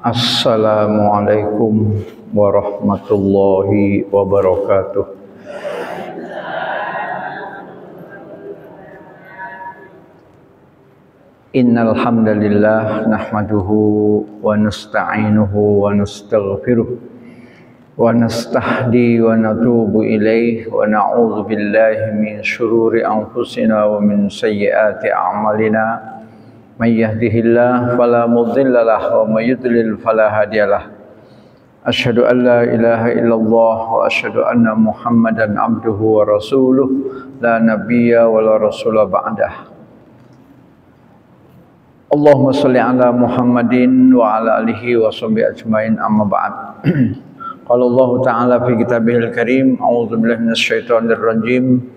Assalamualaikum warahmatullahi wabarakatuh. Innal hamdalillah nahmaduhu wa nasta'inuhu wa nastaghfiruh wa nastahdi wa natubu ilaihi wa na'udzu billahi min syururi anfusina wa min sayyiati a'malina. Man yahdihillahu fala mudilla lahu wa may yudlil fala hadiyalah. Asyhadu an la ilaha illallah wa asyhadu anna Muhammadan abduhu wa rasuluh la nabiyya wa la rasula ba'dah. Allahumma shalli ala Muhammadin wa ala alihi wa sahbihi ajmain, amma ba'd. Qala Allah ta'ala fi kitabihil karim, a'udzu billahi minasyaitonir rajim.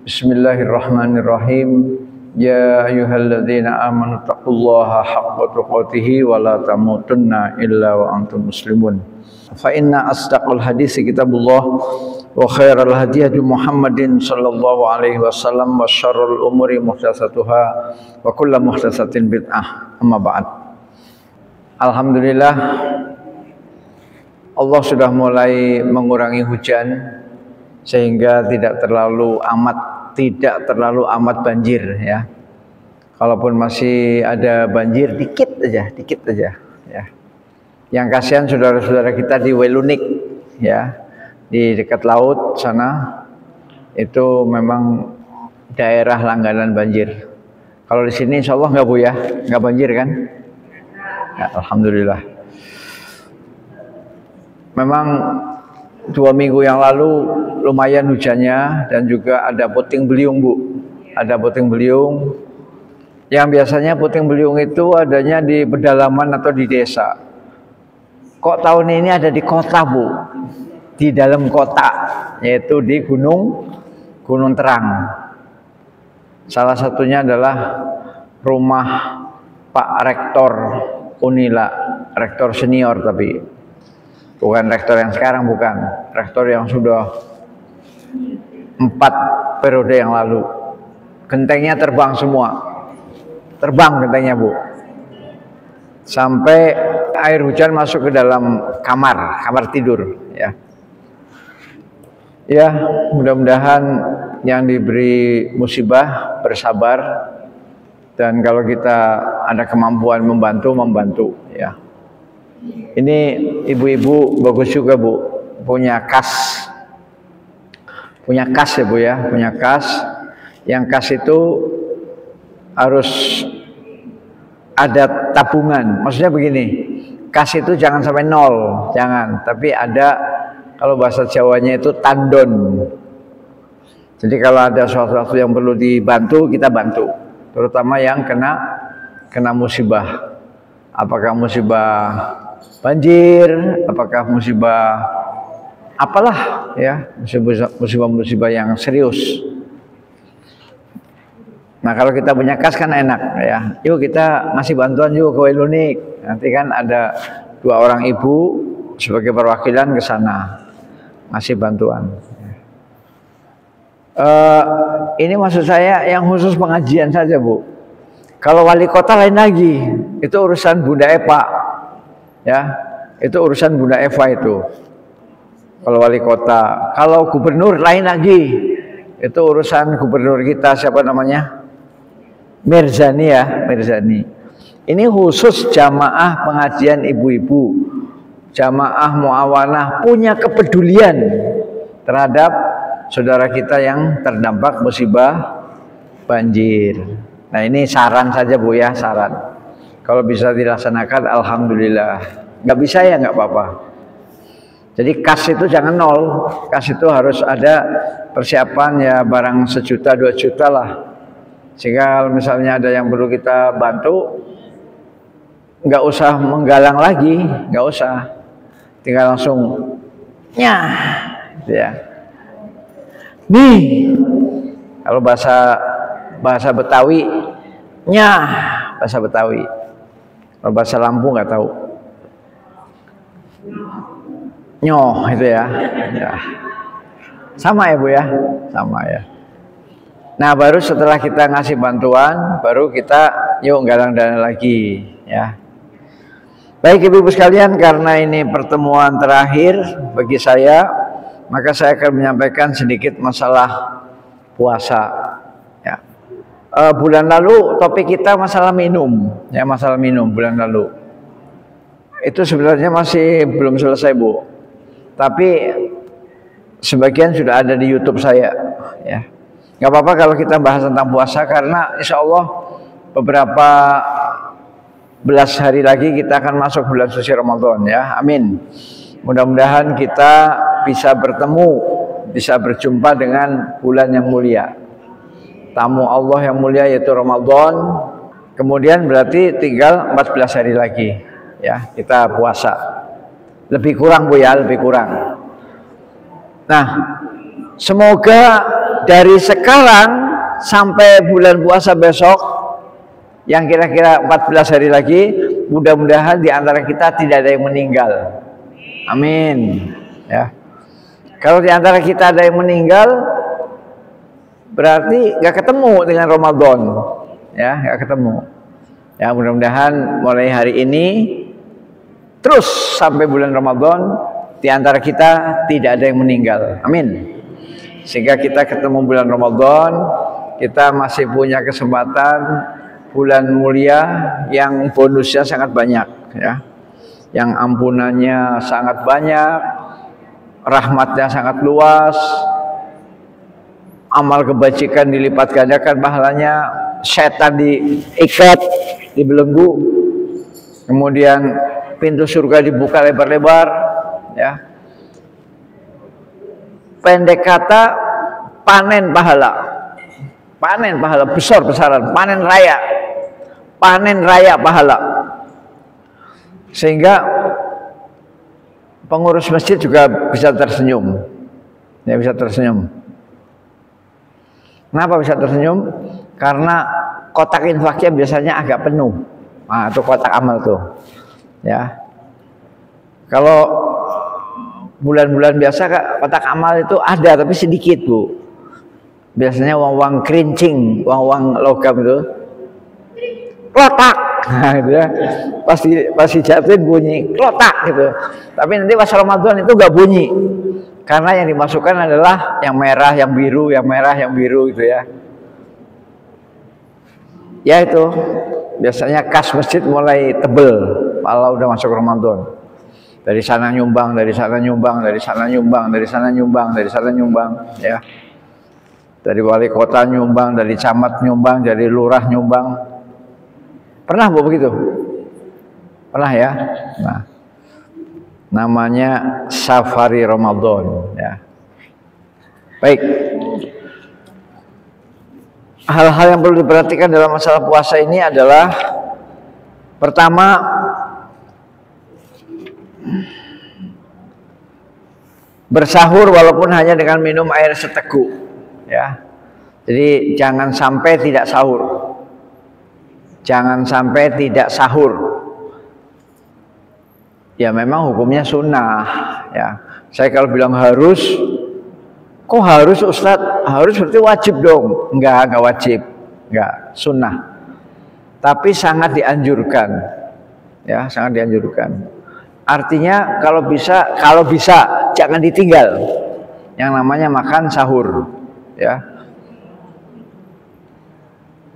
Bismillahirrahmanirrahim. Ya ayyuhalladzina amanu taqullaha haqqa tuqatih wa la tamutunna illa wa antum muslimun. Fa inna asdaqal hadisi kitabullah wa khairal hadi Muhammadin sallallahu alaihi wasallam wa syarrul umuri muhdatsatuha wa kullu muhdatsatin bid'ah, amma ba'd. Alhamdulillah, Allah sudah mulai mengurangi hujan sehingga tidak terlalu amat banjir ya. Kalaupun masih ada banjir dikit aja ya. Yang kasihan saudara-saudara kita di Welunik ya, di dekat laut sana, itu memang daerah langganan banjir. Kalau di sini insya Allah nggak Bu ya, nggak banjir kan? Ya, alhamdulillah. Memang 2 minggu yang lalu lumayan hujannya dan juga ada puting beliung Bu. Ada puting beliung. Yang biasanya puting beliung itu adanya di pedalaman atau di desa. Kok tahun ini ada di kota Bu? Di dalam kota, yaitu di Gunung Terang. Salah satunya adalah rumah Pak Rektor Unila, rektor senior tapi bukan rektor yang sekarang, bukan rektor yang sudah 4 periode yang lalu. Gentengnya terbang semua, terbang gentengnya Bu, sampai air hujan masuk ke dalam kamar tidur ya. Ya, mudah-mudahan yang diberi musibah bersabar, dan kalau kita ada kemampuan membantu ya. Ini ibu-ibu bagus juga Bu, punya kas ya Bu ya, punya kas. Yang kas itu harus ada tabungan. Maksudnya begini, kas itu jangan sampai nol, jangan. Tapi ada, kalau bahasa Jawanya itu tandon. Jadi kalau ada sesuatu yang perlu dibantu, kita bantu. Terutama yang kena musibah. Apakah musibah banjir, apakah musibah apalah ya, musibah yang serius. Nah, kalau kita punya kas kan enak ya. Yuk kita ngasih bantuan yuk ke Welunik. Nanti kan ada 2 orang ibu sebagai perwakilan ke sana ngasih bantuan. Ini maksud saya yang khusus pengajian saja Bu. Kalau wali kota lain lagi, itu urusan Bunda Eva ya. Itu urusan Bunda Eva itu. Kalau wali kota, kalau gubernur lain lagi, itu urusan gubernur kita, siapa namanya? Mirzani ya, Mirzani. Ini khusus jamaah pengajian ibu-ibu, jamaah muawanah punya kepedulian terhadap saudara kita yang terdampak musibah banjir. Nah, ini saran saja Bu ya, saran. Kalau bisa dilaksanakan alhamdulillah. Nggak bisa ya nggak apa-apa. Jadi kas itu jangan nol, kas itu harus ada persiapan ya, barang 1 juta 2 juta lah. Sehingga kalau misalnya ada yang perlu kita bantu, nggak usah menggalang lagi, nggak usah, tinggal langsung nyah gitu ya. Nih, kalau bahasa Betawi nyah, bahasa Betawi. Kalau bahasa Lampung nggak tahu. Nyoh itu ya. Sama ya Bu ya, sama ya. Nah, baru setelah kita ngasih bantuan, baru kita yuk galang dana lagi ya. Baik Ibu-ibu sekalian, karena ini pertemuan terakhir bagi saya, maka saya akan menyampaikan sedikit masalah puasa. Ya. Bulan lalu topik kita masalah minum, ya masalah minum bulan lalu. Itu sebenarnya masih belum selesai Bu, tapi sebagian sudah ada di YouTube saya. Ya, nggak apa-apa kalau kita bahas tentang puasa, karena insya Allah beberapa belas hari lagi kita akan masuk bulan suci Ramadan ya. Amin. Mudah-mudahan kita bisa bertemu, bisa berjumpa dengan bulan yang mulia, tamu Allah yang mulia yaitu Ramadan. Kemudian berarti tinggal 14 hari lagi ya kita puasa. Lebih kurang Bu ya, lebih kurang. Nah, semoga dari sekarang sampai bulan puasa besok yang kira-kira 14 hari lagi, mudah-mudahan di antara kita tidak ada yang meninggal. Amin. Ya. Kalau di antara kita ada yang meninggal, berarti nggak ketemu dengan Ramadan. Ya, nggak ketemu. Ya, mudah-mudahan mulai hari ini terus sampai bulan Ramadan di antara kita tidak ada yang meninggal. Amin. Sehingga kita ketemu bulan Ramadan, kita masih punya kesempatan bulan mulia yang bonusnya sangat banyak ya, yang ampunannya sangat banyak, rahmatnya sangat luas, amal kebajikan dilipat gandakan pahalanya, setan diikat, dibelenggu, kemudian pintu surga dibuka lebar-lebar ya. Pendek kata, panen pahala besar-besaran, panen raya pahala. Sehingga pengurus masjid juga bisa tersenyum. Ya, bisa tersenyum. Kenapa bisa tersenyum? Karena kotak infaknya biasanya agak penuh. Nah, itu kotak amal tuh. Ya. Kalau bulan-bulan biasa kotak amal itu ada tapi sedikit Bu. Biasanya uang-uang kerincing, uang-uang logam itu klotak, nah gitu ya, pasti jatuhin bunyi klotak gitu. Tapi nanti pas Ramadan itu nggak bunyi, karena yang dimasukkan adalah yang merah, yang biru, yang merah, yang biru gitu ya. Ya itu biasanya kas masjid mulai tebel kalau udah masuk Ramadan. Dari sana nyumbang, dari sana nyumbang, dari sana nyumbang, dari sana nyumbang, dari sana nyumbang, ya. Dari wali kota nyumbang, dari camat nyumbang, dari lurah nyumbang. Pernah Bu begitu? Pernah ya? Nah, namanya safari Ramadan ya. Baik. Hal-hal yang perlu diperhatikan dalam masalah puasa ini adalah pertama, bersahur walaupun hanya dengan minum air seteguk. Ya, jadi jangan sampai tidak sahur, jangan sampai tidak sahur. Ya memang hukumnya sunnah. Ya, saya kalau bilang harus, kok harus Ustadz? Harus berarti wajib dong? Enggak wajib, enggak, sunnah. Tapi sangat dianjurkan, ya sangat dianjurkan. Artinya kalau bisa jangan ditinggal. Yang namanya makan sahur. Ya,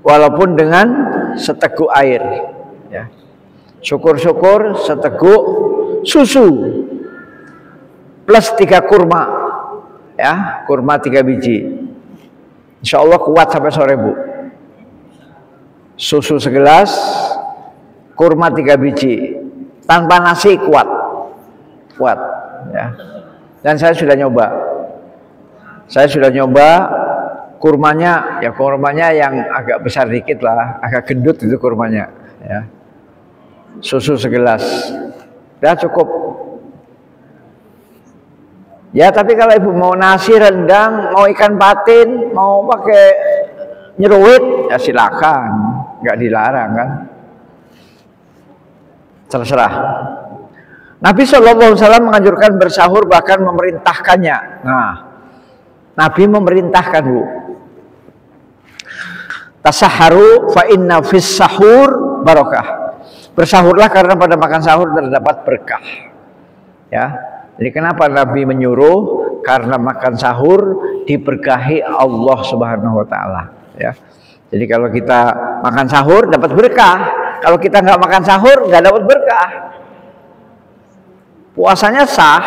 walaupun dengan seteguk air ya. Syukur-syukur seteguk susu plus 3 kurma ya, kurma 3 biji. Insya Allah kuat sampai sore Bu. Susu segelas, kurma 3 biji, tanpa nasi kuat ya. Dan saya sudah nyoba kurmanya, ya kurmanya yang agak besar dikit lah, agak gendut itu kurmanya ya. Susu segelas udah cukup ya. Tapi kalau Ibu mau nasi rendang, mau ikan patin, mau pakai nyeruit ya silakan, nggak dilarang kan, terserah. Nabi SAW menganjurkan bersahur, bahkan memerintahkannya. Nah, Nabi memerintahkan Bu, tasaharu fa inna fis sahur barokah. Bersahurlah karena pada makan sahur terdapat berkah. Ya. Jadi kenapa Nabi menyuruh? Karena makan sahur diberkahi Allah Subhanahu wa taala, ya. Jadi kalau kita makan sahur dapat berkah. Kalau kita nggak makan sahur nggak dapat berkah. Puasanya sah.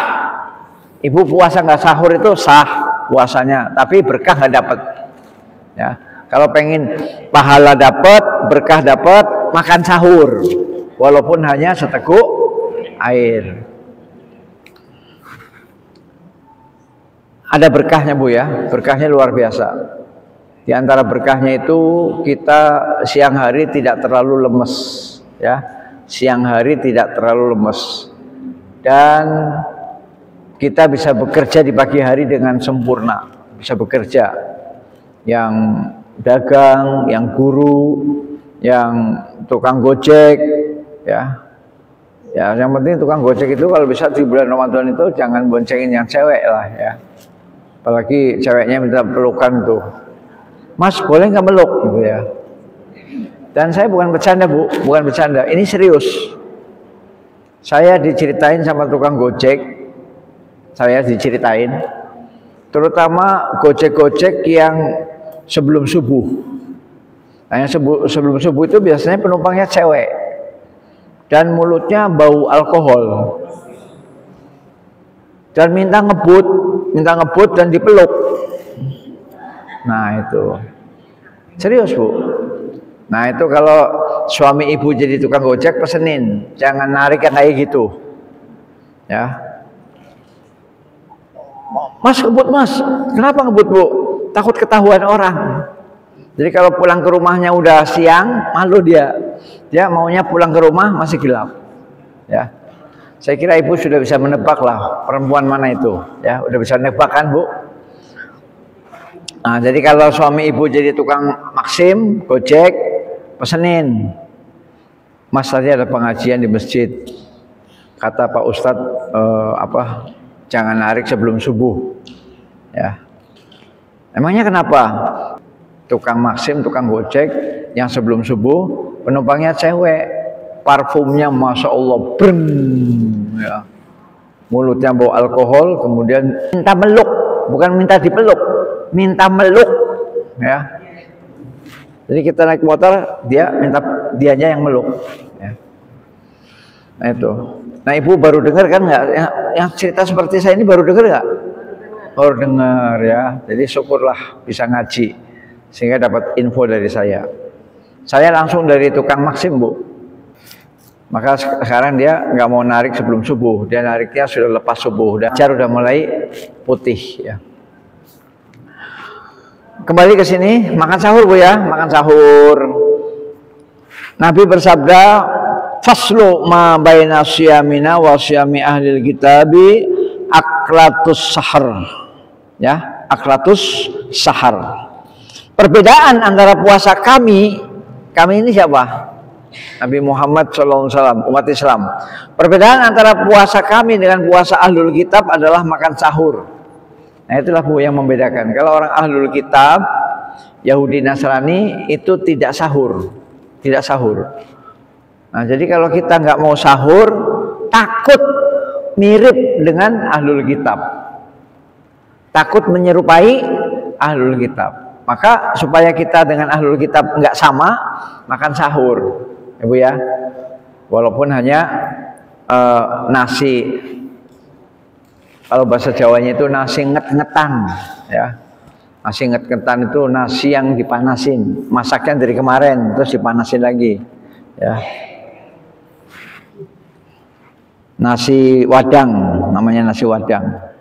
Ibu puasa nggak sahur itu sah puasanya, tapi berkah nggak dapat. Ya. Kalau pengen pahala dapat, berkah dapat, makan sahur, walaupun hanya seteguk air. Ada berkahnya Bu ya, berkahnya luar biasa. Di antara berkahnya itu kita siang hari tidak terlalu lemes, ya. Siang hari tidak terlalu lemes. Dan kita bisa bekerja di pagi hari dengan sempurna, bisa bekerja. Yang dagang, yang guru, yang tukang gojek, ya. Ya, yang penting tukang gojek itu kalau bisa di bulan Ramadan itu jangan boncengin yang cewek lah ya. Apalagi ceweknya minta pelukan tuh, Mas boleh nggak meluk gitu ya. Dan saya bukan bercanda Bu, bukan bercanda, ini serius. Saya diceritain sama tukang gojek, saya diceritain, terutama gojek-gojek yang sebelum subuh. Nah, yang sebelum subuh itu biasanya penumpangnya cewek dan mulutnya bau alkohol dan minta ngebut dan dipeluk. Nah itu serius Bu. Nah itu kalau suami ibu jadi tukang gojek pesenin, jangan narik yang kayak gitu ya. Mas ngebut Mas, kenapa ngebut Bu? Takut ketahuan orang. Jadi kalau pulang ke rumahnya udah siang, malu dia maunya pulang ke rumah masih gelap ya. Saya kira ibu sudah bisa menebak lah perempuan mana itu, ya, udah bisa menebak kan Bu? Nah, jadi kalau suami ibu jadi tukang Maxim, gojek, pesenin, Mas tadi ada pengajian di masjid, kata Pak Ustadz jangan narik sebelum subuh, ya. Emangnya kenapa? Tukang Maxim, tukang gojek yang sebelum subuh penumpangnya cewek. Parfumnya Masya Allah breng, ya. Mulutnya bau alkohol, kemudian minta meluk, bukan minta dipeluk, minta meluk ya. Jadi kita naik motor, dianya yang meluk ya. Nah itu. Nah ibu baru dengar kan nggak yang cerita seperti saya ini, baru dengar nggak? Baru dengar ya. Jadi syukurlah bisa ngaji sehingga dapat info dari saya. Saya langsung dari tukang Maxim Bu. Maka sekarang dia nggak mau narik sebelum subuh, dia nariknya sudah lepas subuh, udah mulai putih ya. Kembali ke sini, makan sahur Bu ya, makan sahur. Nabi bersabda, faslu ma baina syamina wa syami ahlil kitabi aklatus sahar. Ya, aklatus sahar. Perbedaan antara puasa kami ini siapa? Nabi Muhammad SAW, umat Islam. Perbedaan antara puasa kami dengan puasa ahlul kitab adalah makan sahur. Nah itulah Bu yang membedakan. Kalau orang ahlul kitab, Yahudi Nasrani itu tidak sahur, tidak sahur. Nah jadi kalau kita nggak mau sahur, takut mirip dengan ahlul kitab, takut menyerupai ahlul kitab. Maka supaya kita dengan ahlul kitab nggak sama, makan sahur. Ibu ya, walaupun hanya nasi, kalau bahasa Jawanya itu nasi nget-ngetan ya. Nasi nget-ngetan itu nasi yang dipanasin, masaknya dari kemarin terus dipanasin lagi ya. Nasi wadang, namanya nasi wadang.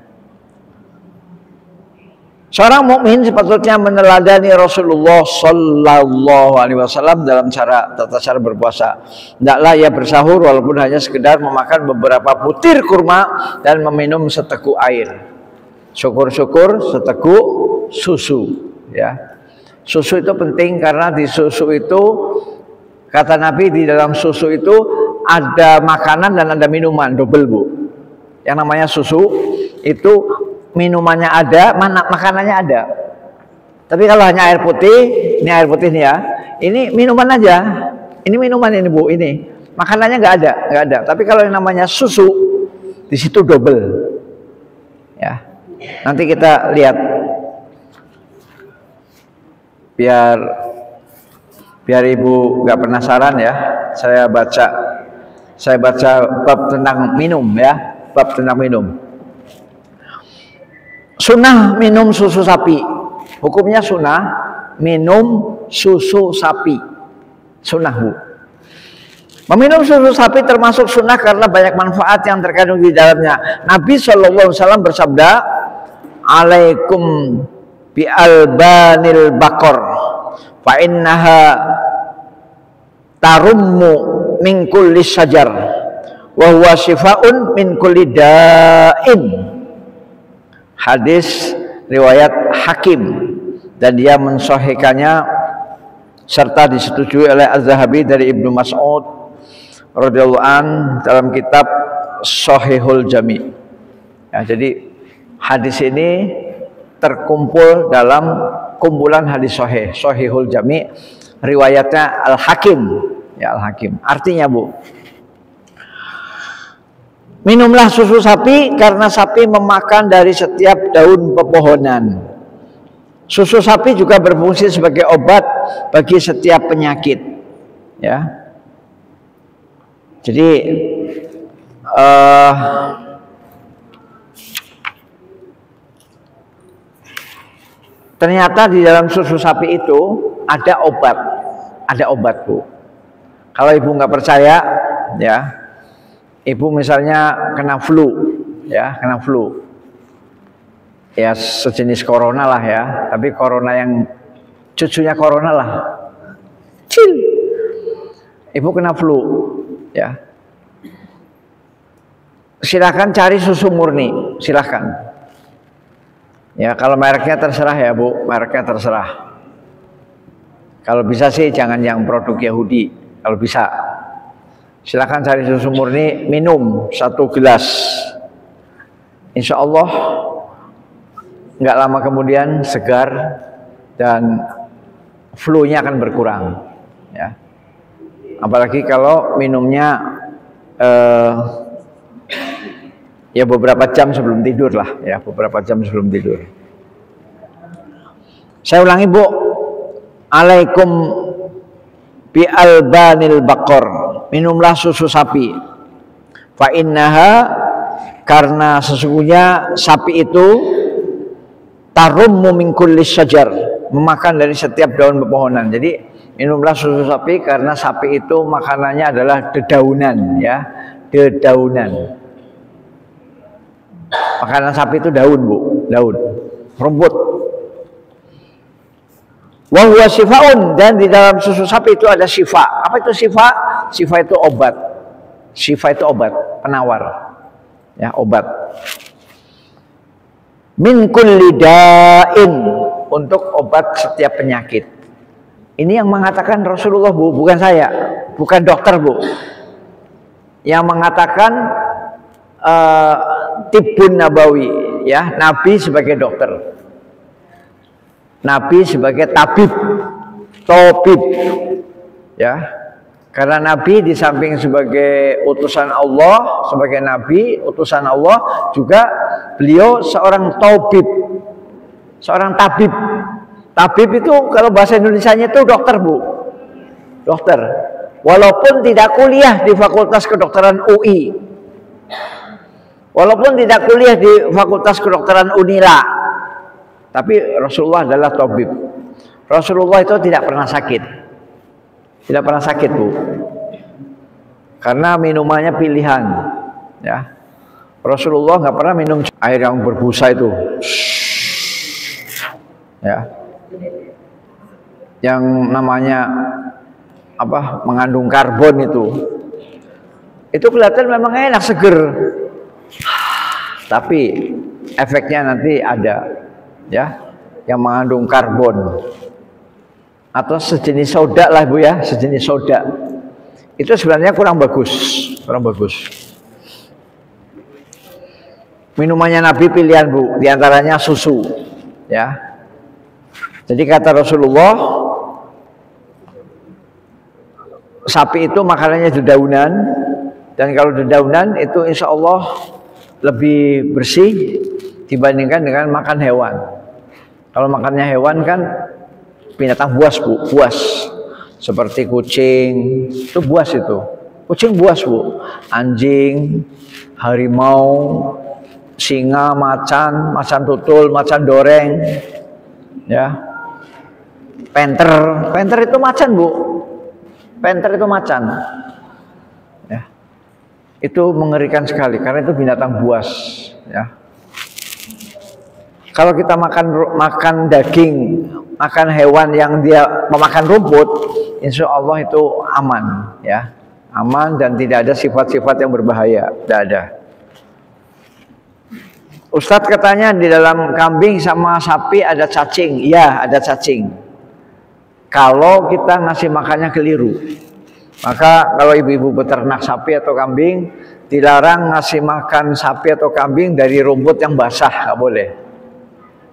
Seorang mukmin sepatutnya meneladani Rasulullah Sallallahu Alaihi Wasallam dalam tata cara berpuasa. Tidaklah ia bersahur walaupun hanya sekedar memakan beberapa butir kurma dan meminum seteguk air. Syukur-syukur seteguk susu. Ya, susu itu penting karena di susu itu kata Nabi di dalam susu itu ada makanan dan ada minuman double Bu. Yang namanya susu itu minumannya ada, makanannya ada. Tapi kalau hanya air putih, ini air putih nih ya. Ini minuman aja. Ini minuman ini Bu, ini. Makanannya nggak ada. Tapi kalau yang namanya susu, di situ double. Ya, nanti kita lihat. Biar ibu nggak penasaran ya. Saya baca bab tentang minum ya, bab tentang minum. Sunnah minum susu sapi. Hukumnya sunnah minum susu sapi. Sunnah, Bu. Meminum susu sapi termasuk sunnah karena banyak manfaat yang terkandung di dalamnya. Nabi SAW bersabda, "Alaikum bi albanil bakor, fa innaha tarummu min kulli syajar, wa huwa shifaun min kulli da'in." Hadis riwayat Hakim, dan dia mensahihkannya serta disetujui oleh Az-Zahabi dari Ibnu Mas'ud radhiyallahu an dalam kitab Shahihul Jami. Ya, jadi hadis ini terkumpul dalam kumpulan hadis sahih, Shahihul Jami, riwayatnya Al-Hakim. Ya, Al-Hakim. Artinya, Bu, minumlah susu sapi karena sapi memakan dari setiap daun pepohonan. Susu sapi juga berfungsi sebagai obat bagi setiap penyakit. Ya. Jadi ternyata di dalam susu sapi itu ada obat, Bu. Kalau ibu nggak percaya, ya, ibu misalnya kena flu, ya sejenis corona lah ya, tapi corona yang cucunya corona lah, ibu kena flu. Ya, silahkan cari susu murni, silahkan. Ya, kalau mereknya terserah ya, Bu, mereknya terserah. Kalau bisa sih jangan yang produk Yahudi, kalau bisa. Silahkan cari susu murni, minum 1 gelas. Insya Allah nggak lama kemudian segar dan flu-nya akan berkurang. Ya. Apalagi kalau minumnya ya beberapa jam sebelum tidur lah, ya beberapa jam sebelum tidur. Saya ulangi, Bu, alaikum bi albanil bakor, minumlah susu sapi. Fa innaha, karena sesungguhnya sapi itu tarummu min kulli syajar, memakan dari setiap daun pepohonan. Jadi minumlah susu sapi karena sapi itu makanannya adalah dedaunan, ya, dedaunan. Makanan sapi itu daun, Bu, daun, rumput. Wa huwa shifaun, dan di dalam susu sapi itu ada syifa. Apa itu syifa? Syifa itu obat. Syifa itu obat, penawar. Ya, obat. Min kulli da'in, untuk obat setiap penyakit. Ini yang mengatakan Rasulullah, Bu, bukan saya, bukan dokter, Bu. Yang mengatakan Tibbun Nabawi, ya, Nabi sebagai dokter, Nabi sebagai tabib, ya. Karena Nabi di samping sebagai utusan Allah, sebagai Nabi, utusan Allah, juga beliau seorang tabib, seorang tabib. Tabib itu kalau bahasa Indonesianya itu dokter, Bu, dokter. Walaupun tidak kuliah di Fakultas Kedokteran UI, walaupun tidak kuliah di Fakultas Kedokteran Unila, tapi Rasulullah adalah tabib. Rasulullah itu tidak pernah sakit, tidak pernah sakit, Bu, karena minumannya pilihan. Ya, Rasulullah nggak pernah minum air yang berbusa itu, ya, yang namanya apa, mengandung karbon itu kelihatan memang enak, seger, tapi efeknya nanti ada, ya, yang mengandung karbon atau sejenis soda lah, Bu, ya, sejenis soda. Itu sebenarnya kurang bagus, kurang bagus. Minumannya Nabi pilihan, Bu, diantaranya susu, ya. Jadi kata Rasulullah, sapi itu makanannya dedaunan, dan kalau dedaunan itu insya Allah lebih bersih dibandingkan dengan makan hewan. Kalau makannya hewan kan binatang buas Bu, buas. Seperti kucing, itu buas itu. Kucing buas Bu. Anjing, harimau, singa, macan, macan tutul, macan doreng. Ya. Panther itu macan Bu. Panther itu macan. Ya. Itu mengerikan sekali karena itu binatang buas, ya. Kalau kita makan daging, makan hewan yang dia memakan rumput, insya Allah itu aman, ya, aman dan tidak ada sifat-sifat yang berbahaya, tidak ada. Ustadz katanya di dalam kambing sama sapi ada cacing, iya ada cacing. Kalau kita ngasih makannya keliru, maka kalau ibu-ibu peternak sapi atau kambing dilarang ngasih makan sapi atau kambing dari rumput yang basah, nggak boleh.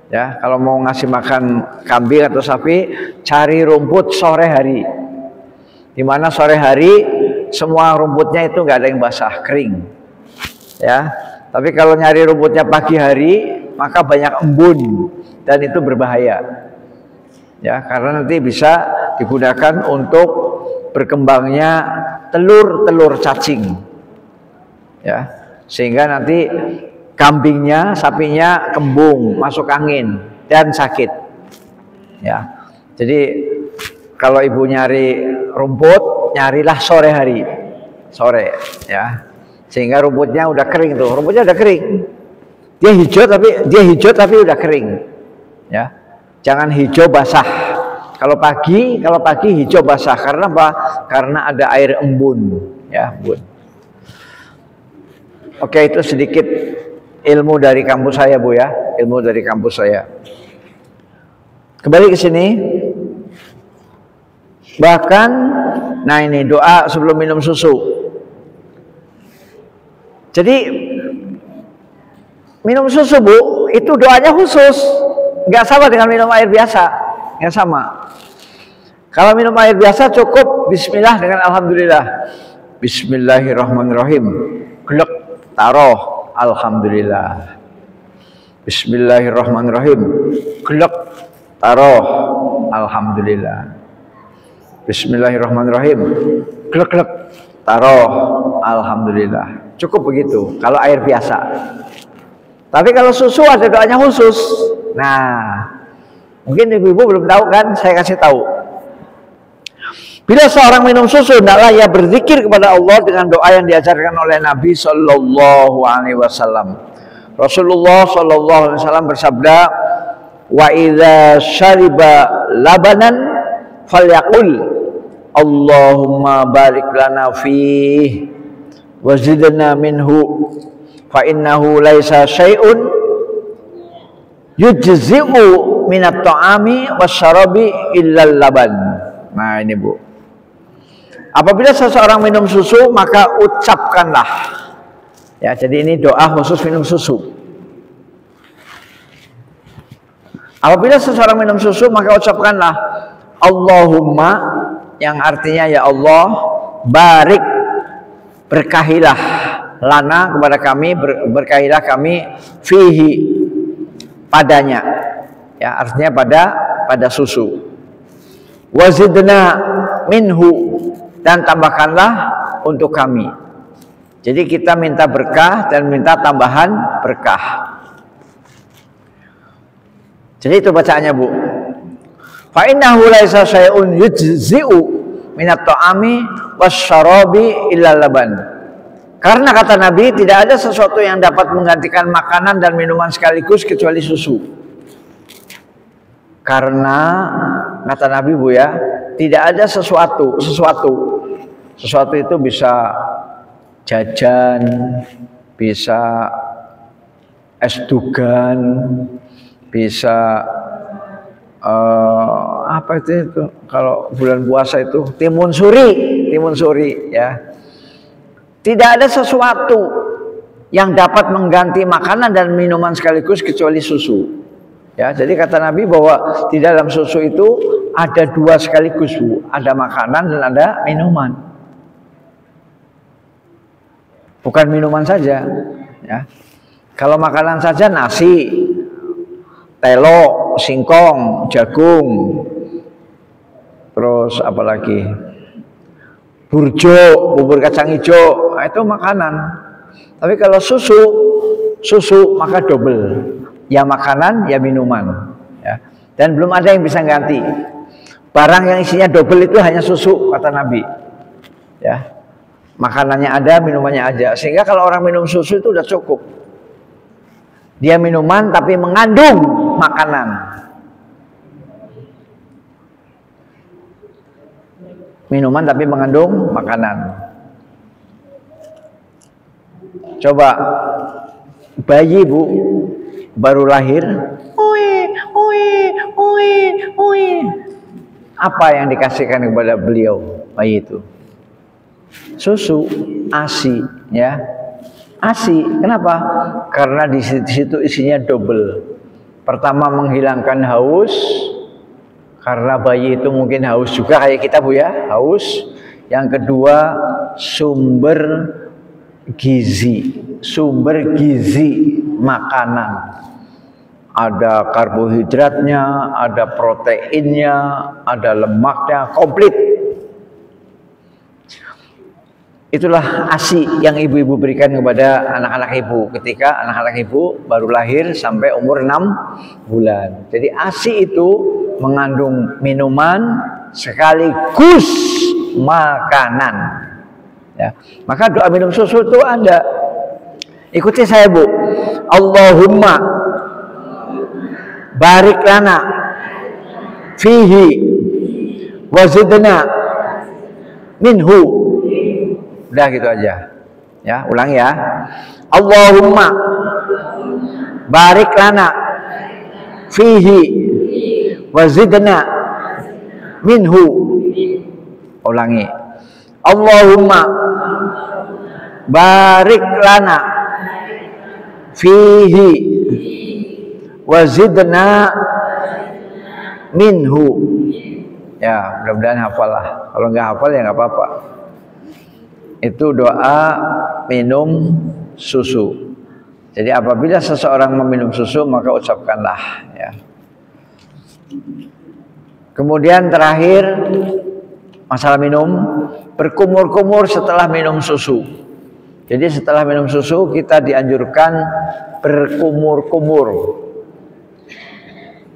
Ya, kalau mau ngasih makan kambing atau sapi, cari rumput sore hari. Dimana sore hari semua rumputnya itu nggak ada yang basah, kering. Ya, tapi kalau nyari rumputnya pagi hari, maka banyak embun dan itu berbahaya. Ya, karena nanti bisa digunakan untuk berkembangnya telur cacing. Ya, sehingga nanti kambingnya, sapinya kembung, masuk angin dan sakit. Ya. Jadi kalau ibu nyari rumput, nyarilah sore hari. Sore, ya. Sehingga rumputnya udah kering tuh. Rumputnya udah kering. Dia hijau tapi udah kering. Ya. Jangan hijau basah. Kalau pagi hijau basah karena apa? Karena ada air embun, ya, embun. Oke, itu sedikit ilmu dari kampus saya Bu ya, ilmu dari kampus saya. Kembali ke sini. Bahkan, nah ini doa sebelum minum susu. Jadi minum susu Bu, itu doanya khusus, nggak sama dengan minum air biasa, nggak sama. Kalau minum air biasa cukup Bismillah dengan Alhamdulillah. Bismillahirrahmanirrahim. Glek, taruh. Alhamdulillah. Bismillahirrahmanirrahim. Glek, taruh. Alhamdulillah. Bismillahirrahmanirrahim. Glek, taruh. Alhamdulillah. Cukup begitu kalau air biasa. Tapi kalau susu ada doanya khusus. Nah, mungkin ibu-ibu belum tahu kan, saya kasih tahu. Bila seorang minum susu, hendaklah ia berzikir kepada Allah dengan doa yang diajarkan oleh Nabi Shallallahu Alaihi Wasallam. Rasulullah Shallallahu Alaihi Wasallam bersabda, wa idza syariba labanan falyaqul Allahumma barik lana fihi wa zidna minhu fa innahu laisa syai'un yujzi'u minat ta'ami wasyarabi illa laban. Nah ini Bu, apabila seseorang minum susu maka ucapkanlah, ya, jadi ini doa khusus minum susu. Apabila seseorang minum susu maka ucapkanlah Allahumma, yang artinya ya Allah, barik, berkahilah lana, kepada kami, berkahilah kami, fihi, padanya, ya, artinya pada susu. Wazidna minhu, dan tambahkanlah untuk kami. Jadi kita minta berkah dan minta tambahan berkah. Jadi itu bacaannya Bu. Fa innahu laisa syai'un yujzi'u minat ta'ami wasyarabi illa laban. Karena kata Nabi, tidak ada sesuatu yang dapat menggantikan makanan dan minuman sekaligus kecuali susu. Karena kata Nabi Bu ya, tidak ada sesuatu itu bisa jajan, bisa es dugan, bisa apa itu kalau bulan puasa itu timun suri ya. Tidak ada sesuatu yang dapat mengganti makanan dan minuman sekaligus kecuali susu. Ya, jadi kata Nabi bahwa di dalam susu itu ada dua sekaligus Bu, ada makanan dan ada minuman. bukan minuman saja. Ya. Kalau makanan saja nasi, telo, singkong, jagung, terus apalagi burjo, bubur kacang hijau, nah itu makanan. Tapi kalau susu maka double, ya makanan ya minuman. Ya. Dan belum ada yang bisa ganti. Barang yang isinya double itu hanya susu, kata Nabi. Ya. Makanannya ada, minumannya ada. Sehingga kalau orang minum susu itu udah cukup. Dia minuman tapi mengandung makanan. Minuman tapi mengandung makanan. Coba bayi, Bu, baru lahir, apa yang dikasihkan kepada beliau bayi itu? Susu, ASI, ya. ASI, kenapa? Karena di situ isinya double. Pertama menghilangkan haus, karena bayi itu mungkin haus juga kayak kita, Bu, ya, haus. Yang kedua, sumber gizi makanan. Ada karbohidratnya, ada proteinnya, ada lemaknya, komplit. Itulah ASI yang ibu-ibu berikan kepada anak-anak ibu ketika anak-anak ibu baru lahir sampai umur 6 bulan. Jadi ASI itu mengandung minuman sekaligus makanan. Ya. Maka doa minum susu itu ada. Ikuti saya, Bu. Allahumma barik lana fihi wazidna minhu. Udah gitu aja. Ya, ulang ya. Allahumma barik lana fihi wazidna minhu. Ulangi. Allahumma barik lana fihi wazidna minhu. Ya, mudah-mudahan hafal lah. Kalau nggak hafal ya nggak apa-apa. Itu doa minum susu. Jadi apabila seseorang meminum susu maka ucapkanlah, ya. Kemudian terakhir masalah minum, berkumur-kumur setelah minum susu. Jadi setelah minum susu kita dianjurkan berkumur-kumur.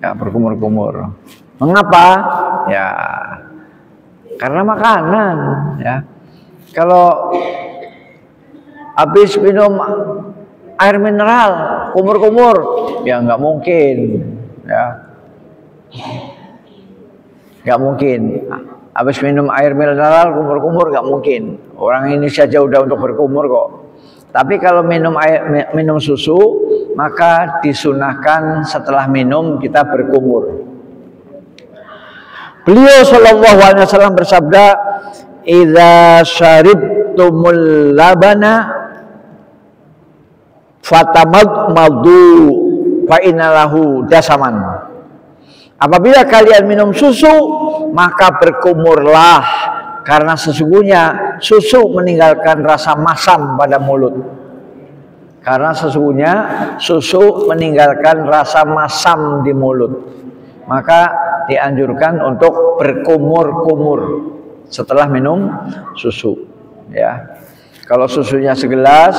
Ya, berkumur-kumur. Mengapa? Ya, karena makanan, ya. Kalau habis minum air mineral, kumur-kumur, ya nggak mungkin, ya, nggak mungkin. Habis minum air mineral, kumur-kumur, nggak mungkin. Orang ini saja udah untuk berkumur kok. Tapi kalau minum susu, maka disunahkan setelah minum kita berkumur. Beliau Shallallahu Alaihi Wasallam bersabda, "Idza syaribtumul labana fatamadmadu fa innalahu dasaman." Apabila kalian minum susu, maka berkumurlah, karena sesungguhnya susu meninggalkan rasa masam pada mulut. Karena sesungguhnya susu meninggalkan rasa masam di mulut. Maka dianjurkan untuk berkumur-kumur setelah minum susu, ya. Kalau susunya segelas,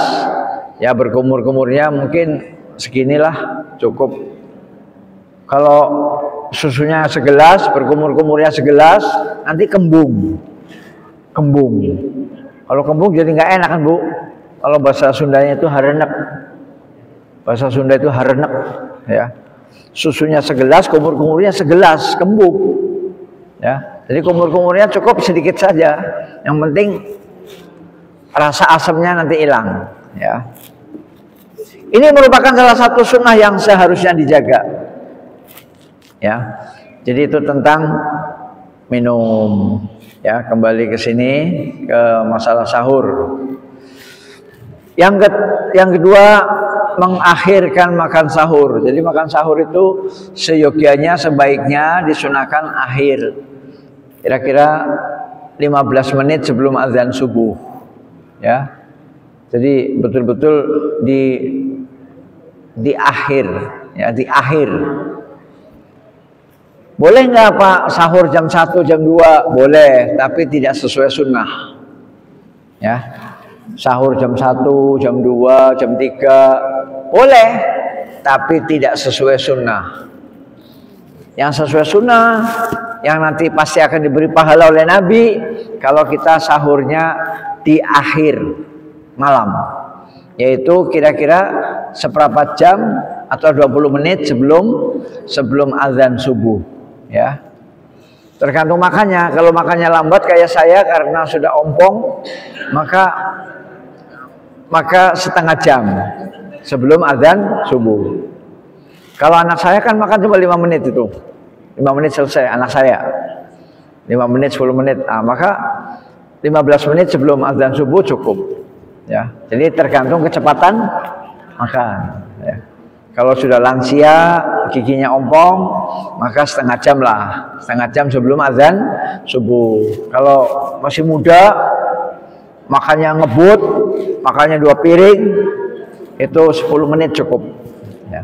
ya berkumur-kumurnya mungkin seginilah cukup. Kalau susunya segelas, berkumur-kumurnya segelas, nanti kembung. Kalau kembung jadi nggak enak kan, Bu? Kalau bahasa Sundanya itu harenek. Bahasa Sunda itu harenek, ya. Susunya segelas, kumur-kumurnya segelas, kembung. Ya, jadi kumur-kumurnya cukup sedikit saja. Yang penting rasa asamnya nanti hilang. Ya, ini merupakan salah satu sunnah yang seharusnya dijaga. Ya, jadi itu tentang minum. Ya, kembali ke sini ke masalah sahur. Yang kedua, mengakhirkan makan sahur. Jadi makan sahur itu seyogianya, sebaiknya disunahkan akhir. Kira-kira 15 menit sebelum azan subuh. Ya. Jadi betul-betul di akhir, ya, di akhir. Boleh nggak Pak sahur jam 1, jam 2? Boleh, tapi tidak sesuai sunnah. Ya, sahur jam 1, jam 2, jam 3 boleh, tapi tidak sesuai sunnah. Yang sesuai sunnah, yang nanti pasti akan diberi pahala oleh Nabi, kalau kita sahurnya di akhir malam, yaitu kira-kira seperempat jam atau 20 menit sebelum azan subuh, ya. Tergantung makannya. Kalau makannya lambat kayak saya karena sudah ompong, maka setengah jam sebelum azan subuh. Kalau anak saya kan makan cuma 5 menit itu. 5 menit selesai anak saya. 5 menit, 10 menit. Nah, maka 15 menit sebelum azan subuh cukup. Ya. Jadi tergantung kecepatan makan, ya. Kalau sudah lansia, giginya ompong, maka setengah jam lah. Setengah jam sebelum azan subuh. Kalau masih muda, makannya ngebut, makannya 2 piring, itu 10 menit cukup, ya.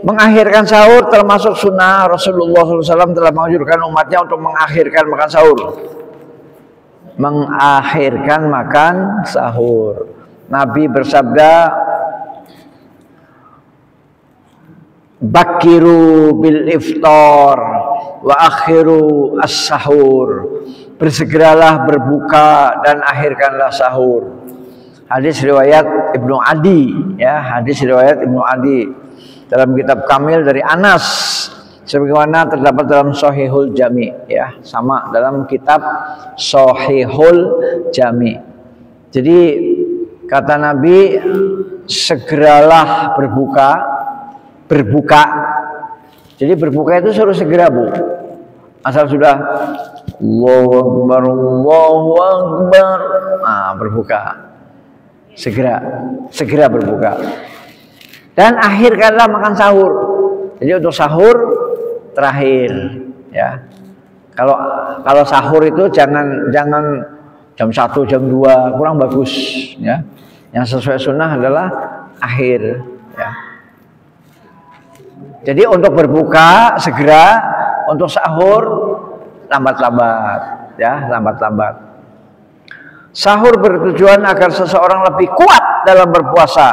Mengakhirkan sahur termasuk sunnah. Rasulullah SAW telah menganjurkan umatnya untuk mengakhirkan makan sahur. Mengakhirkan makan sahur. Nabi bersabda, bakiru bil iftar wa akhiru as-sahur. Bersegeralah berbuka dan akhirkanlah sahur. Hadis riwayat Ibnu Adi, ya, hadis riwayat Ibnu Adi dalam kitab Kamil dari Anas, sebagaimana terdapat dalam Shahihul Jami, ya, sama dalam kitab Shahihul Jami. Jadi kata Nabi, segeralah berbuka. Jadi berbuka itu suruh segera, Bu. Asal sudah Allahu Akbar, Allahu Akbar, nah, berbuka. Segera berbuka. Dan akhirkanlah makan sahur. Jadi untuk sahur terakhir, ya. Kalau sahur itu jangan jam 1, jam 2, kurang bagus, ya. Yang sesuai sunnah adalah akhir, ya. Jadi untuk berbuka segera, untuk sahur lambat-lambat, ya, lambat-lambat. Sahur bertujuan agar seseorang lebih kuat dalam berpuasa,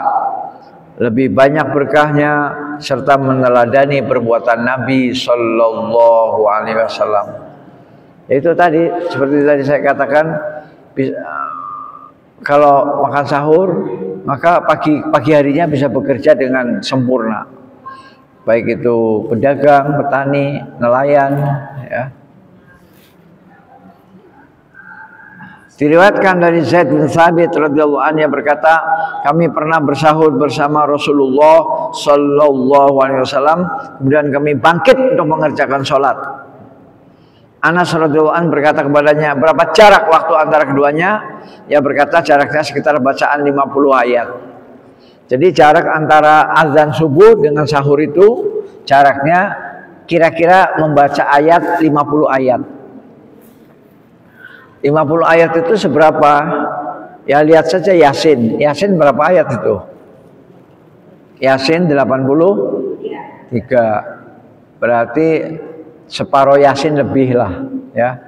lebih banyak berkahnya, serta meneladani perbuatan Nabi Sallallahu Alaihi Wasallam. Itu tadi, seperti tadi saya katakan, kalau makan sahur, maka pagi harinya bisa bekerja dengan sempurna. Baik itu pedagang, petani, nelayan, ya. Diriwayatkan dari Zaid bin Thabit radhiyallahu anhu, yang berkata, kami pernah bersahur bersama Rasulullah Sallallahu Alaihi Wasallam, kemudian kami bangkit untuk mengerjakan sholat. Anas radhiyallahu anhu berkata kepadanya, berapa jarak waktu antara keduanya? Ia berkata, jaraknya sekitar bacaan 50 ayat. Jadi jarak antara azan subuh dengan sahur itu jaraknya kira-kira membaca ayat 50 ayat. 50 ayat itu seberapa? Ya lihat saja Yasin. Yasin berapa ayat itu? Yasin 83. Berarti separuh Yasin lebih lah, ya.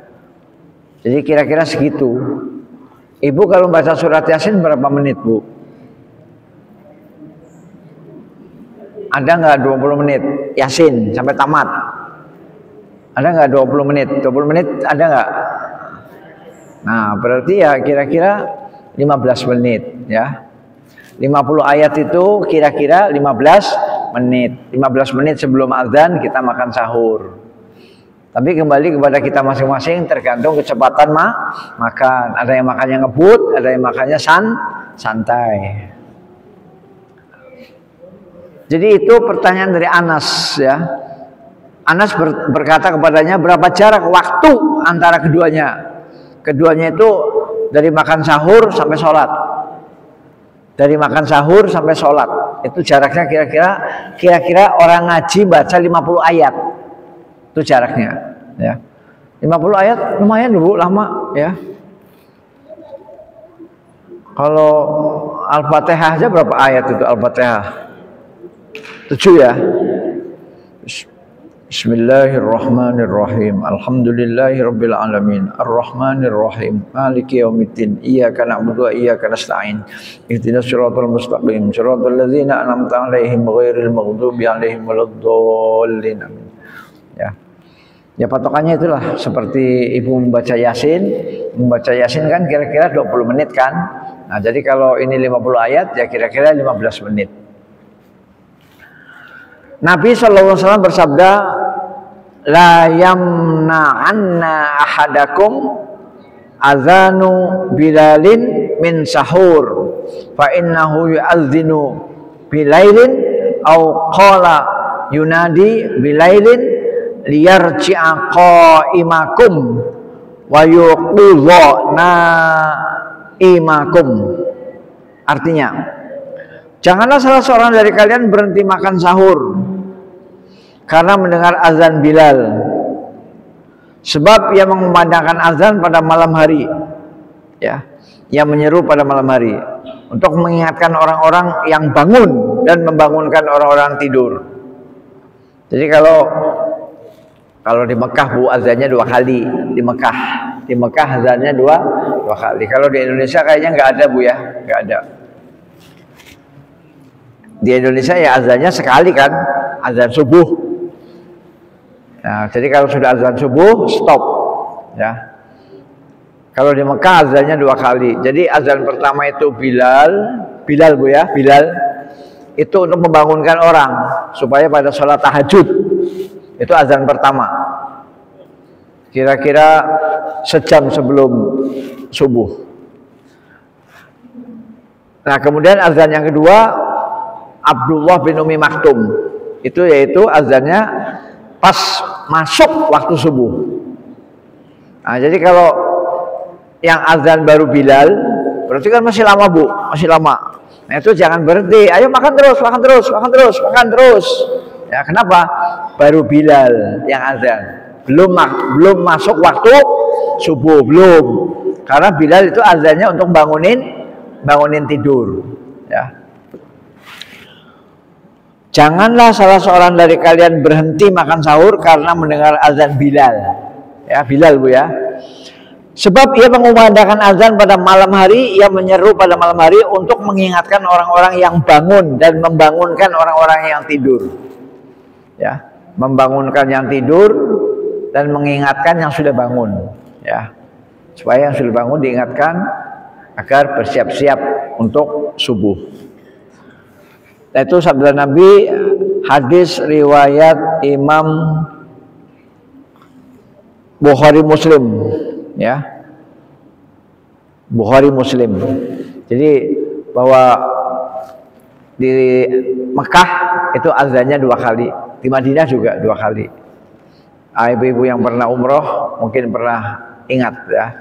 Jadi kira-kira segitu. Ibu kalau baca surat Yasin berapa menit, Bu? Ada nggak 20 menit Yasin sampai tamat? Ada nggak 20 menit? 20 menit ada nggak? Nah, berarti ya kira-kira 15 menit, ya. 50 ayat itu kira-kira 15 menit. 15 menit sebelum azan kita makan sahur. Tapi kembali kepada kita masing-masing, tergantung kecepatan makan. Ada yang makannya ngebut, ada yang makannya santai. Jadi itu pertanyaan dari Anas, ya. Anas berkata kepadanya, berapa jarak waktu antara keduanya? Keduanya itu dari makan sahur sampai sholat. Dari makan sahur sampai sholat. Itu jaraknya kira-kira orang ngaji baca 50 ayat. Itu jaraknya, ya. 50 ayat lumayan dulu, lama, ya. Kalau Al-Fatihah aja berapa ayat itu Al-Fatihah? 7 ya. Bismillahirrahmanirrahim. Alhamdulillahirabbil alamin. Arrahmanirrahim. Maliki yaumiddin. Iyyaka na'budu wa iyyaka nasta'in. Ihdinas siratal mustaqim. Siratal ladzina an'amta 'alaihim ghairil maghdubi 'alaihim waladdallin. Amin. Ya. Ya patokannya itulah seperti ibu membaca Yasin. Membaca Yasin kan kira-kira 20 menit kan. Nah, jadi kalau ini 50 ayat ya kira-kira 15 menit. Nabi SAW bersabda, la yamna'anna ahadakum azanu bilalin min sahur fa innahu yu'adzinu bilailin au qala yunadi bilailin liyarji'a qa'imakum wa yuqudha na'imakum. Artinya, janganlah salah seorang dari kalian berhenti makan sahur karena mendengar azan Bilal, sebab ia mengumandangkan azan pada malam hari, ya, ia menyeru pada malam hari untuk mengingatkan orang-orang yang bangun dan membangunkan orang-orang tidur. Jadi kalau di Mekah bu azannya 2 kali di Mekah azannya dua kali. Kalau di Indonesia kayaknya nggak ada bu ya, nggak ada. Di Indonesia ya azannya sekali kan, azan subuh. Nah, jadi kalau sudah azan subuh stop, ya. Kalau di Mekah azannya 2 kali. Jadi azan pertama itu Bilal bu ya, Bilal itu untuk membangunkan orang supaya pada sholat tahajud. Itu azan pertama. Kira-kira sejam sebelum subuh. Nah, kemudian azan yang kedua Abdullah bin Umi Maktum. Itu yaitu azannya pas masuk waktu subuh. Nah, jadi kalau yang azan baru Bilal, berarti kan masih lama bu, masih lama. Nah, itu jangan berhenti. Ayo makan terus, makan terus, makan terus, makan terus. Ya, kenapa? Baru Bilal yang azan. Belum masuk waktu subuh, belum. Karena Bilal itu azannya untuk bangunin tidur, ya. Janganlah salah seorang dari kalian berhenti makan sahur karena mendengar azan Bilal. Ya, Bilal bu ya. Sebab ia mengumandangkan azan pada malam hari, ia menyeru pada malam hari untuk mengingatkan orang-orang yang bangun dan membangunkan orang-orang yang tidur. Ya, membangunkan yang tidur dan mengingatkan yang sudah bangun, ya. Supaya yang sudah bangun diingatkan agar bersiap-siap untuk subuh. Itu sabda Nabi, hadis riwayat Imam Bukhari Muslim, ya. Bukhari Muslim. Jadi bahwa di Mekah itu azannya 2 kali, di Madinah juga 2 kali. Ibu-ibu yang pernah umroh mungkin pernah ingat ya.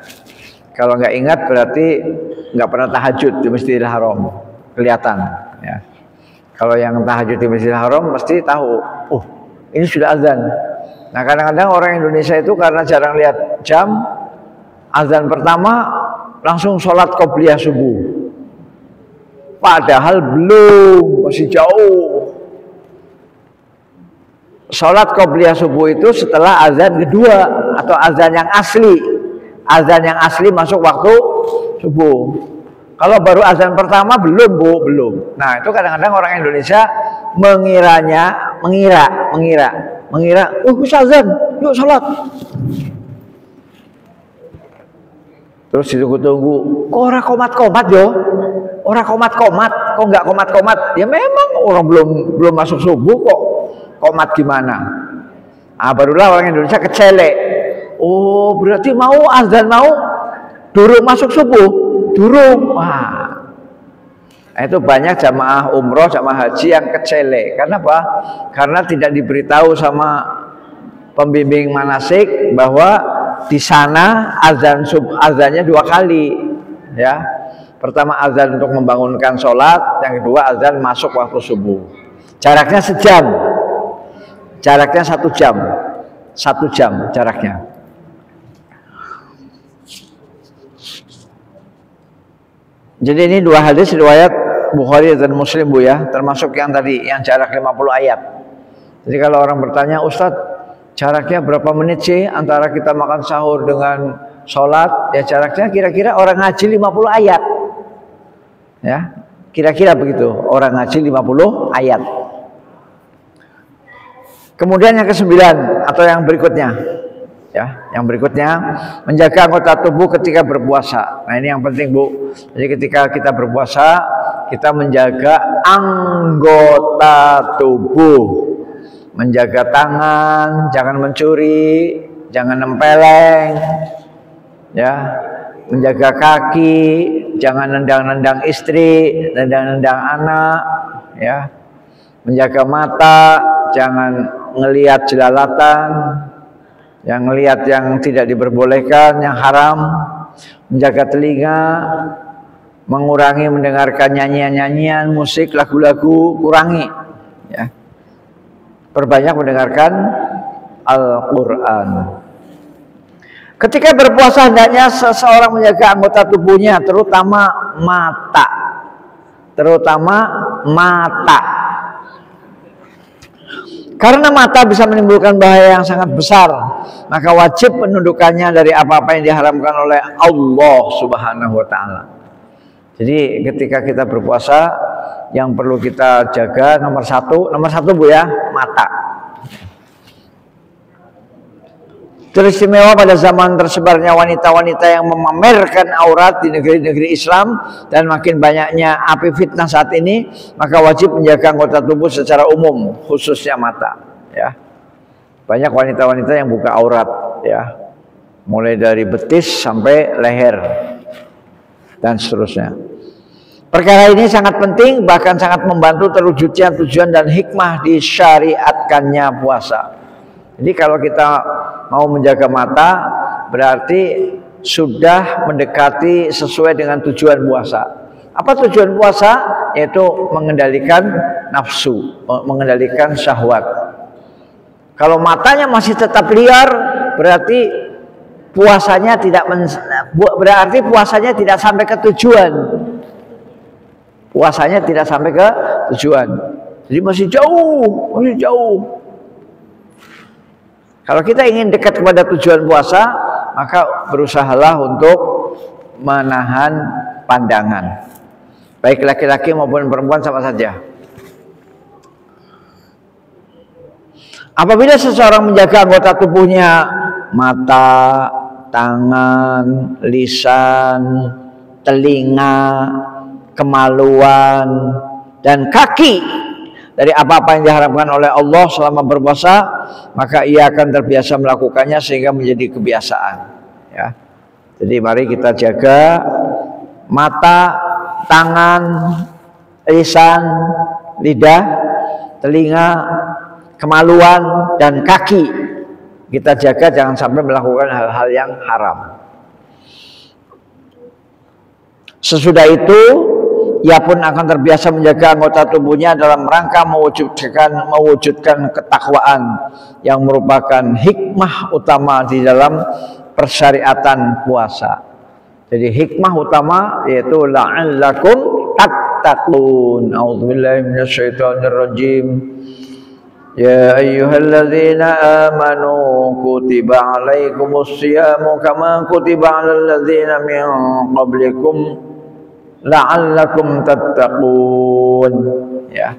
Kalau nggak ingat berarti nggak pernah tahajud di Masjidil Haram, kelihatan ya. Kalau yang tahajud di Masjidil Haram mesti tahu, ini sudah azan. Nah, kadang-kadang orang Indonesia itu karena jarang lihat jam, azan pertama langsung sholat qobliyah subuh. Padahal belum, masih jauh. Sholat qobliyah subuh itu setelah azan kedua atau azan yang asli. Azan yang asli masuk waktu subuh. Kalau baru azan pertama belum bu, belum. Nah, itu kadang-kadang orang Indonesia mengira, bisa azan, yuk sholat. Terus ditunggu-tunggu, kok orang komat-komat yo? Orang komat-komat, kok nggak komat-komat? Ya memang orang belum masuk subuh kok. Komat gimana? Barulah orang Indonesia kecelek. Oh, berarti mau azan mau durung masuk subuh, durung. Nah, itu banyak jamaah umroh, jamaah haji yang kecelek. Karena apa? Karena tidak diberitahu sama pembimbing manasik bahwa di sana azannya 2 kali, ya. Pertama azan untuk membangunkan sholat, yang kedua azan masuk waktu subuh. Jaraknya sejam. Jaraknya 1 jam, 1 jam jaraknya. Jadi ini dua hadis riwayat Bukhari dan Muslim Bu ya, termasuk yang tadi yang jarak 50 ayat. Jadi kalau orang bertanya, Ustadz jaraknya berapa menit sih antara kita makan sahur dengan sholat? Ya jaraknya kira-kira orang ngaji 50 ayat. Ya, kira-kira begitu, orang ngaji 50 ayat. Kemudian yang ke-9 atau yang berikutnya. Ya, yang berikutnya menjaga anggota tubuh ketika berpuasa. Nah, ini yang penting, Bu. Jadi ketika kita berpuasa, kita menjaga anggota tubuh. Menjaga tangan, jangan mencuri, jangan nempeleng. Ya. Menjaga kaki, jangan nendang-nendang istri, nendang-nendang anak, ya. Menjaga mata, jangan ngelihat jelalatan, yang ngelihat yang tidak diperbolehkan, yang haram. Menjaga telinga, mengurangi mendengarkan nyanyian-nyanyian, musik, lagu-lagu, kurangi, ya. Perbanyak mendengarkan Al-Quran. Ketika berpuasa hendaknya seseorang menjaga anggota tubuhnya, terutama mata. Terutama mata. Karena mata bisa menimbulkan bahaya yang sangat besar, maka wajib menundukkannya dari apa-apa yang diharamkan oleh Allah Subhanahu wa Ta'ala. Jadi ketika kita berpuasa, yang perlu kita jaga nomor satu Bu ya, mata. Teristimewa pada zaman tersebarnya wanita-wanita yang memamerkan aurat di negeri-negeri Islam dan makin banyaknya api fitnah saat ini, maka wajib menjaga anggota tubuh secara umum, khususnya mata. Ya, banyak wanita-wanita yang buka aurat, ya, mulai dari betis sampai leher dan seterusnya. Perkara ini sangat penting, bahkan sangat membantu terwujudnya tujuan dan hikmah disyariatkannya puasa. Jadi kalau kita mau menjaga mata, berarti sudah mendekati sesuai dengan tujuan puasa. Apa tujuan puasa? Yaitu mengendalikan nafsu, mengendalikan syahwat. Kalau matanya masih tetap liar, berarti puasanya tidak sampai ke tujuan. Puasanya tidak sampai ke tujuan. Jadi masih jauh. Kalau kita ingin dekat kepada tujuan puasa, maka berusahalah untuk menahan pandangan. Baik laki-laki maupun perempuan sama saja. Apabila seseorang menjaga anggota tubuhnya, mata, tangan, lisan, telinga, kemaluan, dan kaki dari apa-apa yang diharapkan oleh Allah selama berpuasa, maka ia akan terbiasa melakukannya sehingga menjadi kebiasaan. Ya. Jadi mari kita jaga mata, tangan, lisan, lidah, telinga, kemaluan, dan kaki. Kita jaga jangan sampai melakukan hal-hal yang haram. Sesudah itu, ia pun akan terbiasa menjaga anggota tubuhnya dalam rangka mewujudkan ketakwaan yang merupakan hikmah utama di dalam persyariatan puasa. Jadi hikmah utama yaitu la'allakum tattaqun. A'udzubillahi minasyaitonirrajim. Ya ayyuhalladzina amanu kutiba alaikumus syiyamu kama kutiba alal ladzina min qablikum la'allakum tattaqun. Ya.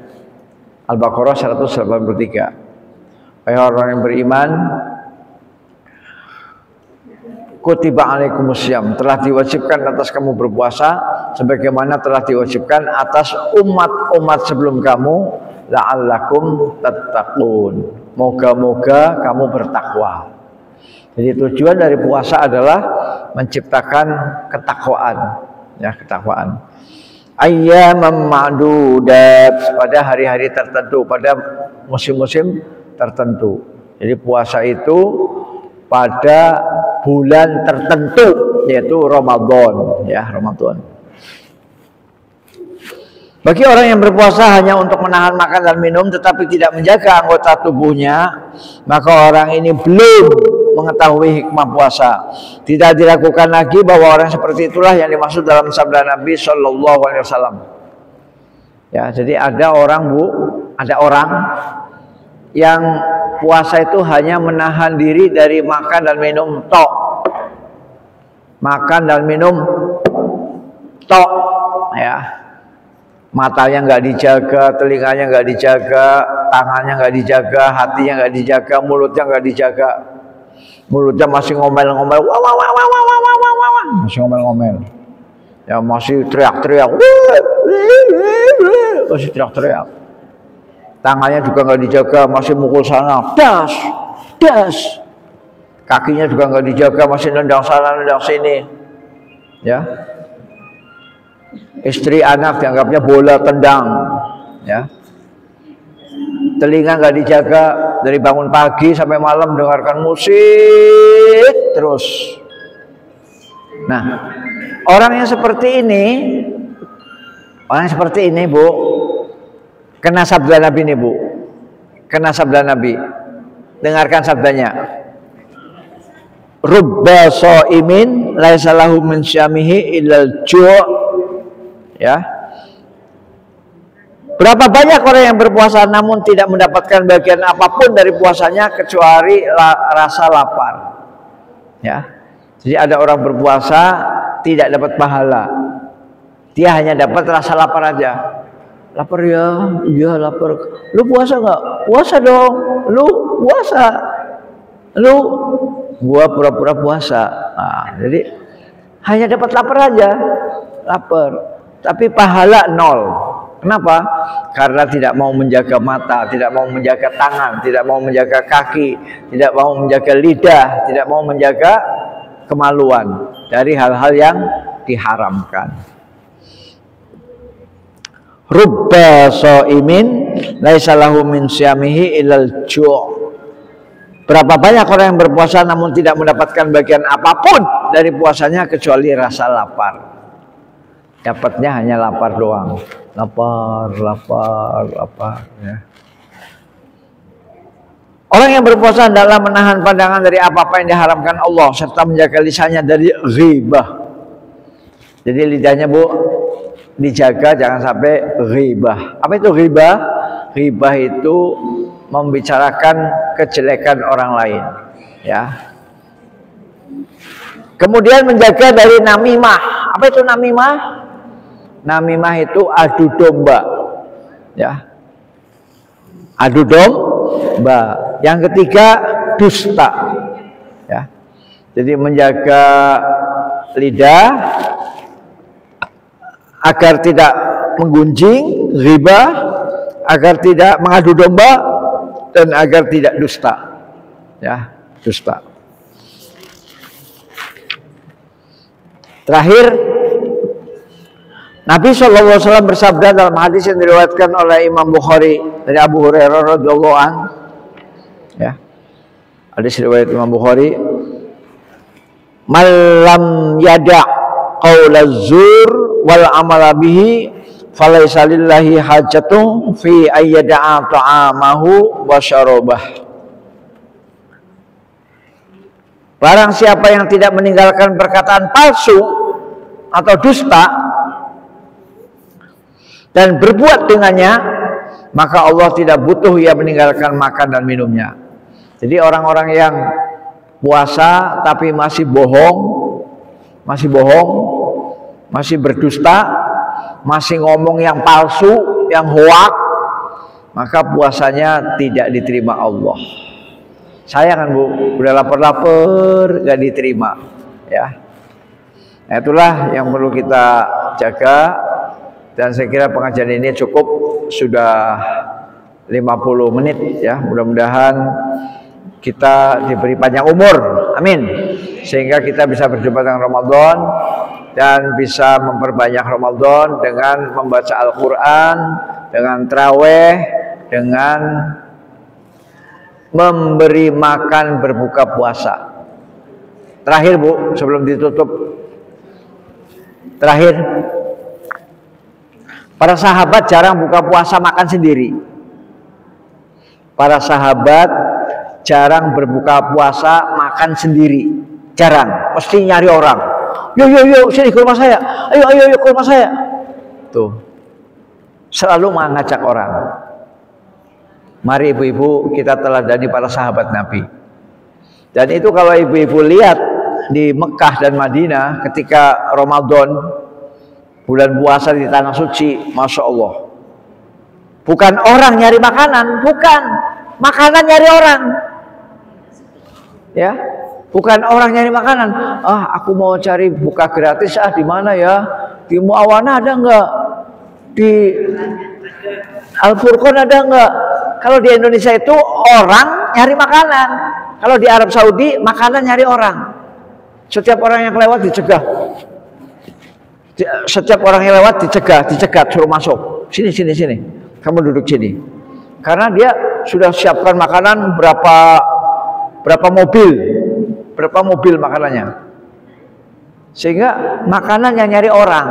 Al-Baqarah 183. Wahai orang yang beriman, kutiba alaikumusiyam, telah diwajibkan atas kamu berpuasa sebagaimana telah diwajibkan atas umat-umat sebelum kamu, la'allakum tattaqun. Moga-moga kamu bertakwa. Jadi tujuan dari puasa adalah menciptakan ketakwaan. Ya, ketakwaan. Ayyaman ma'dudat, pada hari-hari tertentu, pada musim-musim tertentu. Jadi puasa itu pada bulan tertentu, yaitu Ramadan, ya, Ramadan. Bagi orang yang berpuasa hanya untuk menahan makan dan minum tetapi tidak menjaga anggota tubuhnya, maka orang ini belum mengetahui hikmah puasa. Tidak diragukan lagi bahwa orang seperti itulah yang dimaksud dalam sabda Nabi Shallallahu Alaihi Wasallam. Ya, jadi ada orang yang puasa itu hanya menahan diri dari makan dan minum tok. Makan dan minum tok, ya. Matanya nggak dijaga, telinganya nggak dijaga, tangannya nggak dijaga, hatinya nggak dijaga, mulutnya nggak dijaga. Mulutnya masih ngomel-ngomel, wah, wah, wah, wah, wah, wah, wah, wah, wah. Masih ngomel-ngomel. Ya masih teriak-teriak, masih teriak-teriak. Tangannya juga nggak dijaga, masih mukul sana, das, das. Kakinya juga nggak dijaga, masih nendang sana, nendang sini. Ya. Istri anak dianggapnya bola tendang, ya. Telinga nggak dijaga, dari bangun pagi sampai malam dengarkan musik terus. Nah, orang yang seperti ini, Bu, kena sabda Nabi nih, Bu. Kena sabda Nabi. Dengarkan sabdanya. Rubba shaimin laisa lahu min syamihi illal ju'. Ya. Berapa banyak orang yang berpuasa namun tidak mendapatkan bagian apapun dari puasanya kecuali rasa lapar. Ya. Jadi ada orang berpuasa tidak dapat pahala. Dia hanya dapat rasa lapar aja. Lapar ya, iya lapar. Lu puasa nggak? Puasa dong. Lu puasa. Lu, gua pura-pura puasa. Nah, jadi hanya dapat lapar aja. Lapar. Tapi pahala nol. Kenapa? Karena tidak mau menjaga mata, tidak mau menjaga tangan, tidak mau menjaga kaki, tidak mau menjaga lidah, tidak mau menjaga kemaluan dari hal-hal yang diharamkan. Rubba shaimin laisa lahu min syamihi illal ju'. Berapa banyak orang yang berpuasa namun tidak mendapatkan bagian apapun dari puasanya kecuali rasa lapar. Dapatnya hanya lapar doang. Lapar, ya. Orang yang berpuasa adalah menahan pandangan dari apa-apa yang diharamkan Allah serta menjaga lisannya dari ghibah. Jadi lidahnya, Bu, dijaga jangan sampai ghibah. Apa itu ghibah? Ghibah itu membicarakan kejelekan orang lain, ya. Kemudian menjaga dari namimah. Apa itu namimah? Namimah itu adu domba, ya. Adu domba. Yang ketiga dusta, ya. Jadi menjaga lidah agar tidak menggunjing, ghibah, agar tidak mengadu domba, dan agar tidak dusta, ya, dusta. Terakhir, Nabi SAW bersabda dalam hadis yang diriwayatkan oleh Imam Bukhari dari Abu Hurairah radhiyallahu anhu, ya. Hadis riwayat Imam Bukhari, "Man lam yada' qaula zur wal amala bihi falaysa lillahi hajatun fi ayyada'a ta'amahu wa syarabah." Barang siapa yang tidak meninggalkan perkataan palsu atau dusta dan berbuat dengannya, maka Allah tidak butuh ia meninggalkan makan dan minumnya. Jadi orang-orang yang puasa tapi masih bohong, masih berdusta, masih ngomong yang palsu, yang hoak, maka puasanya tidak diterima Allah. Sayang kan, Bu, udah lapar-lapar gak diterima, ya. Nah, itulah yang perlu kita jaga. Dan saya kira pengajian ini cukup, sudah 50 menit, ya. Mudah-mudahan kita diberi panjang umur, amin, sehingga kita bisa berjumpa dengan Ramadan dan bisa memperbanyak Ramadan dengan membaca Al-Quran, dengan tarawih, dengan memberi makan berbuka puasa. Terakhir, Bu, sebelum ditutup, terakhir, para sahabat jarang buka puasa makan sendiri. Para sahabat jarang berbuka puasa, makan sendiri. Jarang, mesti nyari orang. Yuk, sini ke rumah saya. Ayo ke rumah saya. Tuh. Selalu mengajak orang. Mari ibu-ibu kita teladani para sahabat Nabi. Dan itu kalau ibu-ibu lihat di Mekah dan Madinah ketika Ramadan, bulan puasa di tanah suci, Masya Allah. Bukan orang nyari makanan, bukan. Makanan nyari orang. Ya, bukan orang nyari makanan. Aku mau cari buka gratis di mana ya? Di Muawana ada enggak? Di Al-Furqan ada enggak? Kalau di Indonesia itu orang nyari makanan. Kalau di Arab Saudi makanan nyari orang. Setiap orang yang lewat dicegah. Setiap orang yang lewat dicegat, suruh masuk. Sini. Kamu duduk sini. Karena dia sudah siapkan makanan berapa mobil makanannya. Sehingga makanan yang nyari orang.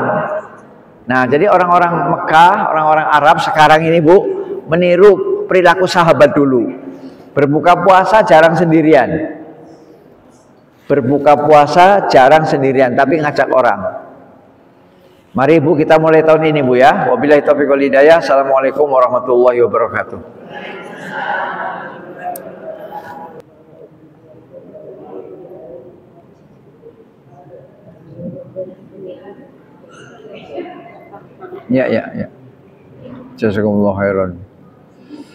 Nah, jadi orang-orang Mekah, orang-orang Arab sekarang ini Bu, meniru perilaku sahabat dulu. Berbuka puasa jarang sendirian. Tapi ngajak orang. Mari Bu kita mulai tahun ini Bu ya. Wabillahi taufiq wal hidayah. Assalamualaikum warahmatullahi wabarakatuh. Ya. Jazakumullah khairan.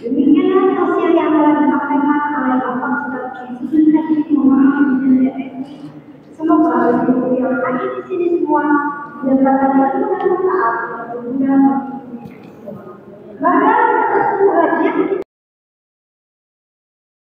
Demikianlah hasil yang telah disampaikan oleh Bapak Ustaz Syaikhul Hadis Muhammad bin Zaid. Semoga ibu yang hadir di sini semua mendapatkan